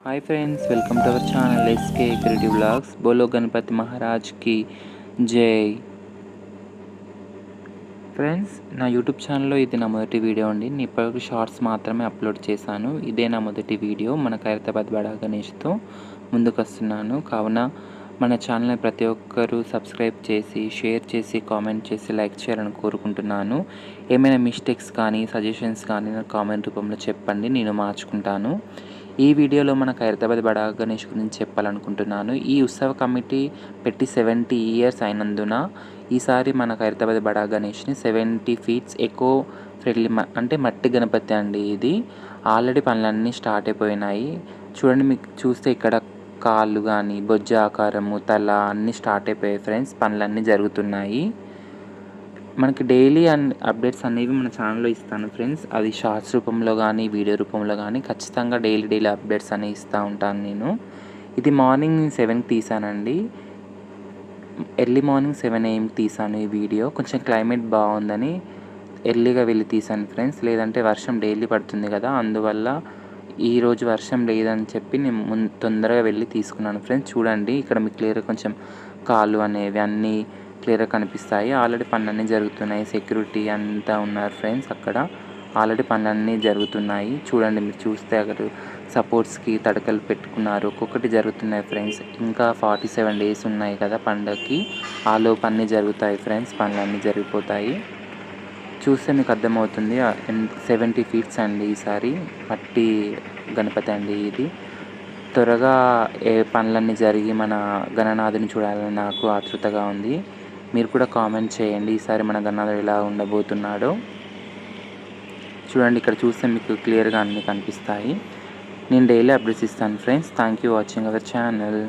Hi friends, welcome to our channel SK creative vlogs. బోలో గణపతి మహారాజ్కి జై. ఫ్రెండ్స్, నా యూట్యూబ్ ఛానల్లో ఇది నా మొదటి వీడియో అండి. నేను ఇప్పటివరకు షార్ట్స్ మాత్రమే అప్లోడ్ చేశాను. ఇదే నా మొదటి వీడియో. మన ఖైరతాబాద్ బడా గణేష్తో ముందుకు వస్తున్నాను. కావున మన ఛానల్ని ప్రతి ఒక్కరూ సబ్స్క్రైబ్ చేసి, షేర్ చేసి, కామెంట్ చేసి, లైక్ చేయాలని కోరుకుంటున్నాను. ఏమైనా మిస్టేక్స్ కానీ, సజెషన్స్ కానీ నాకు కామెంట్ రూపంలో చెప్పండి, నేను మార్చుకుంటాను. ఈ వీడియోలో మన ఖైరతాబాద్ బడా గణేష్ గురించి చెప్పాలనుకుంటున్నాను. ఈ ఉత్సవ కమిటీ పెట్టి 70 ఇయర్స్ అయినందున ఈసారి మన ఖైరతాబాద్ బడా గణేష్ని 70 ఫీట్స్ ఎకో ఫ్రెండ్లీ అంటే మట్టి గణపతి అండి. ఇది ఆల్రెడీ పనులన్నీ స్టార్ట్ అయిపోయినాయి. చూడండి, మీకు చూస్తే ఇక్కడ కాళ్ళు కానీ, బొజ్జ ఆకారము, తల అన్నీ స్టార్ట్ అయిపోయాయి ఫ్రెండ్స్. పనులన్నీ జరుగుతున్నాయి. మనకి డైలీ అప్డేట్స్ అనేవి మన ఛానల్లో ఇస్తాను ఫ్రెండ్స్. అది షార్ట్స్ రూపంలో కానీ, వీడియో రూపంలో కానీ ఖచ్చితంగా డైలీ అప్డేట్స్ అనేవి ఇస్తూ ఉంటాను నేను. ఇది మార్నింగ్ 7కి తీసానండి. ఎర్లీ మార్నింగ్ 7 AM తీసాను ఈ వీడియో. కొంచెం క్లైమేట్ బాగుందని ఎర్లీగా వెళ్ళి తీసాను ఫ్రెండ్స్. లేదంటే వర్షం డైలీ పడుతుంది కదా, అందువల్ల ఈరోజు వర్షం లేదని చెప్పి నేను తొందరగా వెళ్ళి తీసుకున్నాను ఫ్రెండ్స్. చూడండి, ఇక్కడ మీకు క్లియర్గా కొంచెం కాళ్ళు అనేవి అన్నీ క్లియర్గా కనిపిస్తాయి. ఆల్రెడీ పనులన్నీ జరుగుతున్నాయి. సెక్యూరిటీ అంతా ఉన్నారు ఫ్రెండ్స్. అక్కడ ఆల్రెడీ పనులన్నీ జరుగుతున్నాయి. చూడండి, మీరు చూస్తే అక్కడ సపోర్ట్స్కి తడకలు పెట్టుకున్నారు. ఒక్కొక్కటి జరుగుతున్నాయి ఫ్రెండ్స్. ఇంకా 47 days ఉన్నాయి కదా పండగకి. ఆలోపు అన్నీ జరుగుతాయి ఫ్రెండ్స్. పనులన్నీ జరిగిపోతాయి. చూస్తే మీకు అర్థమవుతుంది. 70 ఫీట్స్ అండి ఈసారి మట్టి గణపతి అండి ఇది. త్వరగా పనులన్నీ జరిగి మన గణనాథుని చూడాలని నాకు ఆతృతగా ఉంది. మీరు కూడా కామెంట్ చేయండి ఈసారి మన గణనాథుడు ఎలా ఉండబోతున్నాడో. చూడండి, ఇక్కడ చూస్తే మీకు క్లియర్గా అన్నీ కనిపిస్తాయి. నేను డైలీ అప్డేట్స్ ఇస్తాను friends. Thank you watching our channel.